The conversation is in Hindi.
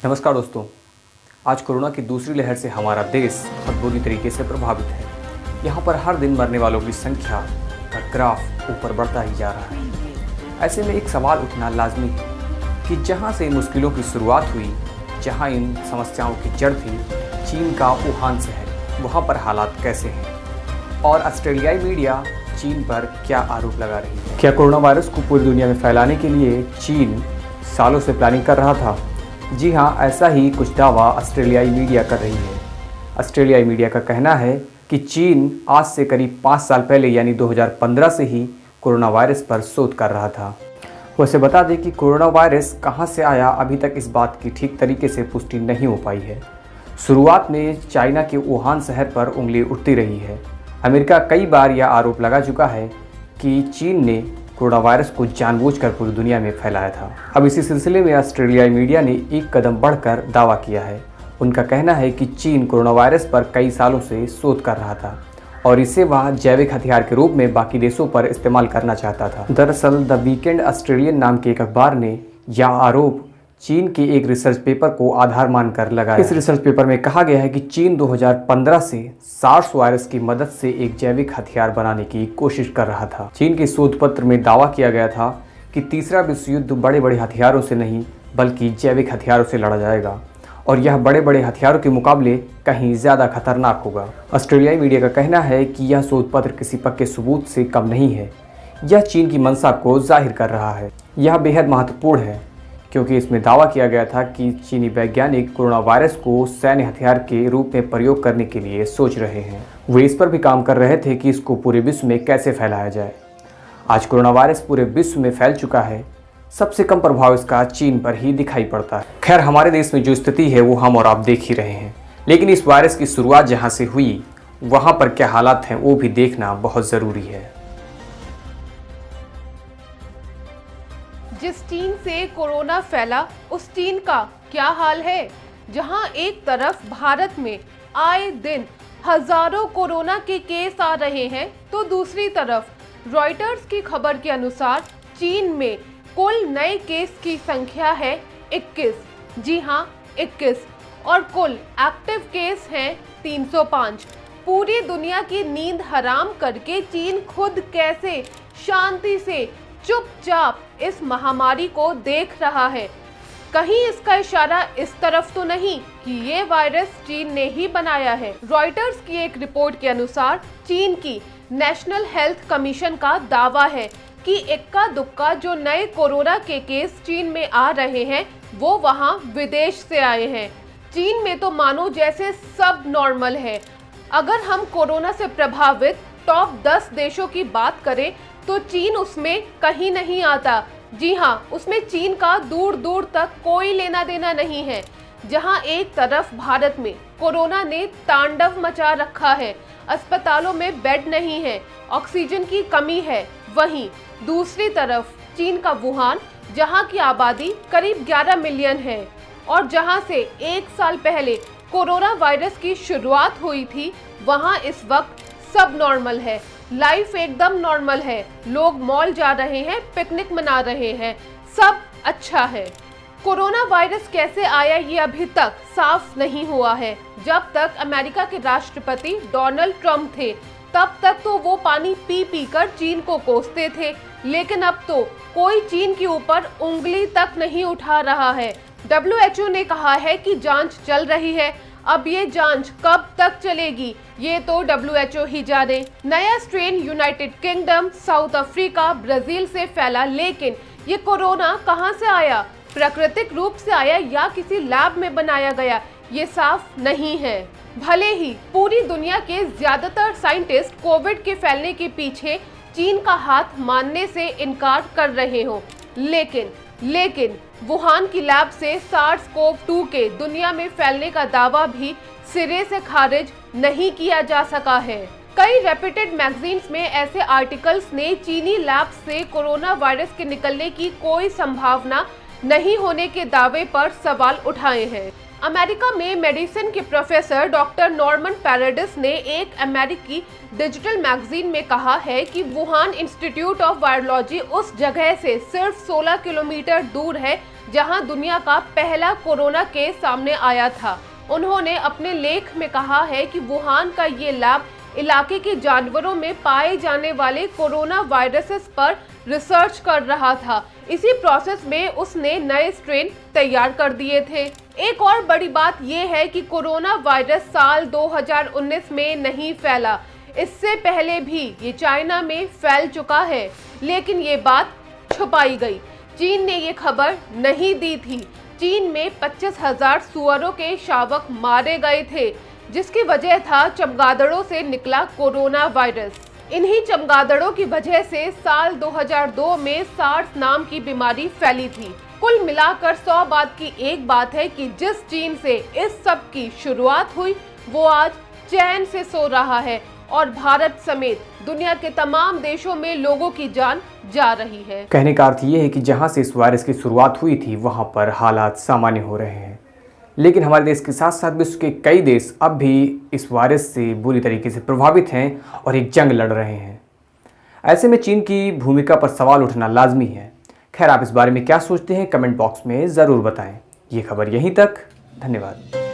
नमस्कार दोस्तों। आज कोरोना की दूसरी लहर से हमारा देश बहुत बुरी तरीके से प्रभावित है। यहाँ पर हर दिन मरने वालों की संख्या का ग्राफ ऊपर बढ़ता ही जा रहा है। ऐसे में एक सवाल उठना लाजमी है कि जहाँ से इन मुश्किलों की शुरुआत हुई, जहाँ इन समस्याओं की जड़ थी, चीन का वुहान शहर, वहाँ पर हालात कैसे हैं और ऑस्ट्रेलियाई मीडिया चीन पर क्या आरोप लगा रही है। क्या कोरोना वायरस को पूरी दुनिया में फैलाने के लिए चीन सालों से प्लानिंग कर रहा था? जी हाँ, ऐसा ही कुछ दावा ऑस्ट्रेलियाई मीडिया कर रही है। ऑस्ट्रेलियाई मीडिया का कहना है कि चीन आज से करीब 5 साल पहले यानी 2015 से ही कोरोना वायरस पर शोध कर रहा था। वैसे बता दें कि कोरोना वायरस कहां से आया, अभी तक इस बात की ठीक तरीके से पुष्टि नहीं हो पाई है। शुरुआत में चाइना के वुहान शहर पर उंगली उठती रही है। अमेरिका कई बार यह आरोप लगा चुका है कि चीन ने कोरोना वायरस को जानबूझकर पूरी दुनिया में फैलाया था। अब इसी सिलसिले में ऑस्ट्रेलियाई मीडिया ने एक कदम बढ़कर दावा किया है। उनका कहना है कि चीन कोरोना वायरस पर कई सालों से शोध कर रहा था और इसे वह जैविक हथियार के रूप में बाकी देशों पर इस्तेमाल करना चाहता था। दरअसल द वीकेंड ऑस्ट्रेलियन नाम के एक अखबार ने यह आरोप चीन के एक रिसर्च पेपर को आधार मानकर लगाया। इस रिसर्च पेपर में कहा गया है कि चीन 2015 से सार्स वायरस की मदद से एक जैविक हथियार बनाने की कोशिश कर रहा था। चीन के शोध पत्र में दावा किया गया था कि तीसरा विश्व युद्ध बड़े बड़े हथियारों से नहीं बल्कि जैविक हथियारों से लड़ा जाएगा और यह बड़े बड़े हथियारों के मुकाबले कहीं ज़्यादा खतरनाक होगा। ऑस्ट्रेलियाई मीडिया का कहना है कि यह शोध पत्र किसी पक्के सबूत से कम नहीं है। यह चीन की मंशा को जाहिर कर रहा है। यह बेहद महत्वपूर्ण है क्योंकि इसमें दावा किया गया था कि चीनी वैज्ञानिक कोरोना वायरस को सैन्य हथियार के रूप में प्रयोग करने के लिए सोच रहे हैं। वे इस पर भी काम कर रहे थे कि इसको पूरे विश्व में कैसे फैलाया जाए। आज कोरोना वायरस पूरे विश्व में फैल चुका है। सबसे कम प्रभाव इसका चीन पर ही दिखाई पड़ता है। खैर, हमारे देश में जो स्थिति है वो हम और आप देख ही रहे हैं, लेकिन इस वायरस की शुरुआत जहाँ से हुई वहाँ पर क्या हालात हैं वो भी देखना बहुत ज़रूरी है। जिस चीन से कोरोना फैला उस चीन का क्या हाल है, जहां एक तरफ भारत में आए दिन हजारों कोरोना के केस आ रहे हैं तो दूसरी तरफ रॉयटर्स की खबर के अनुसार चीन में कुल नए केस की संख्या है 21। जी हां, 21 और कुल एक्टिव केस हैं 305। पूरी दुनिया की नींद हराम करके चीन खुद कैसे शांति से चुपचाप इस महामारी को देख रहा है। कहीं इसका इशारा इस तरफ तो नहीं कि ये वायरस चीन ने ही बनाया है। रॉयटर्स की एक रिपोर्ट के अनुसार चीन की नेशनल हेल्थ कमीशन का दावा है कि इक्का दुक्का जो नए कोरोना के केस चीन में आ रहे हैं वो वहां विदेश से आए हैं। चीन में तो मानो जैसे सब नॉर्मल है। अगर हम कोरोना से प्रभावित टॉप 10 देशों की बात करें तो चीन उसमें कहीं नहीं आता। जी हाँ, उसमें चीन का दूर दूर तक कोई लेना देना नहीं है। जहाँ एक तरफ भारत में कोरोना ने तांडव मचा रखा है, अस्पतालों में बेड नहीं है, ऑक्सीजन की कमी है, वहीं दूसरी तरफ चीन का वुहान, जहाँ की आबादी करीब 11 मिलियन है और जहाँ से 1 साल पहले कोरोना वायरस की शुरुआत हुई थी, वहाँ इस वक्त सब नॉर्मल है। लाइफ एकदम नॉर्मल है। लोग मॉल जा रहे हैं, पिकनिक मना रहे हैं, सब अच्छा है। कोरोना वायरस कैसे आया ये अभी तक साफ नहीं हुआ है। जब तक अमेरिका के राष्ट्रपति डोनाल्ड ट्रंप थे तब तक तो वो पानी पी पी कर चीन को कोसते थे, लेकिन अब तो कोई चीन के ऊपर उंगली तक नहीं उठा रहा है। WHO ने कहा है कि जांच चल रही है। अब ये जांच कब तक चलेगी ये तो WHO ही जाने। नया strain United kingdom, south Africa, Brazil से फैला, लेकिन ये कोरोना कहां से आया? प्राकृतिक रूप से आया या किसी लैब में बनाया गया, ये साफ नहीं है। भले ही पूरी दुनिया के ज्यादातर साइंटिस्ट कोविड के फैलने के पीछे चीन का हाथ मानने से इनकार कर रहे हो, लेकिन वुहान की लैब से SARS-CoV-2 के दुनिया में फैलने का दावा भी सिरे से खारिज नहीं किया जा सका है। कई रेप्यूटेड मैगजीन्स में ऐसे आर्टिकल्स ने चीनी लैब से कोरोना वायरस के निकलने की कोई संभावना नहीं होने के दावे पर सवाल उठाए हैं। अमेरिका में मेडिसिन के प्रोफेसर डॉक्टर नॉर्मन पैराडिस ने एक अमेरिकी डिजिटल मैगजीन में कहा है कि वुहान इंस्टीट्यूट ऑफ वायरोलॉजी उस जगह से सिर्फ 16 किलोमीटर दूर है जहां दुनिया का पहला कोरोना केस सामने आया था। उन्होंने अपने लेख में कहा है कि वुहान का ये लैब इलाके के जानवरों में पाए जाने वाले कोरोना वायरसेस पर रिसर्च कर रहा था। इसी प्रोसेस में उसने नए स्ट्रेन तैयार कर दिए थे। एक और बड़ी बात यह है कि कोरोना वायरस साल 2019 में नहीं फैला, इससे पहले भी ये चाइना में फैल चुका है, लेकिन ये बात छुपाई गई। चीन ने ये खबर नहीं दी थी। चीन में 25,000 सुअरों के शावक मारे गए थे, जिसकी वजह था चमगादड़ों से निकला कोरोना वायरस। इन्हीं चमगादड़ों की वजह से साल 2002 में सार्स नाम की बीमारी फैली थी। कुल मिलाकर 100 बात की एक बात है कि जिस चीन से इस सब की शुरुआत हुई वो आज चैन से सो रहा है और भारत समेत दुनिया के तमाम देशों में लोगों की जान जा रही है। कहने का अर्थ ये है कि जहां से इस वायरस की शुरुआत हुई थी वहां पर हालात सामान्य हो रहे हैं, लेकिन हमारे देश के साथ साथ विश्व के कई देश अब भी इस वायरस से बुरी तरीके से प्रभावित हैं और एक जंग लड़ रहे हैं। ऐसे में चीन की भूमिका पर सवाल उठना लाजमी है। खैर, आप इस बारे में क्या सोचते हैं कमेंट बॉक्स में ज़रूर बताएं। ये खबर यहीं तक। धन्यवाद।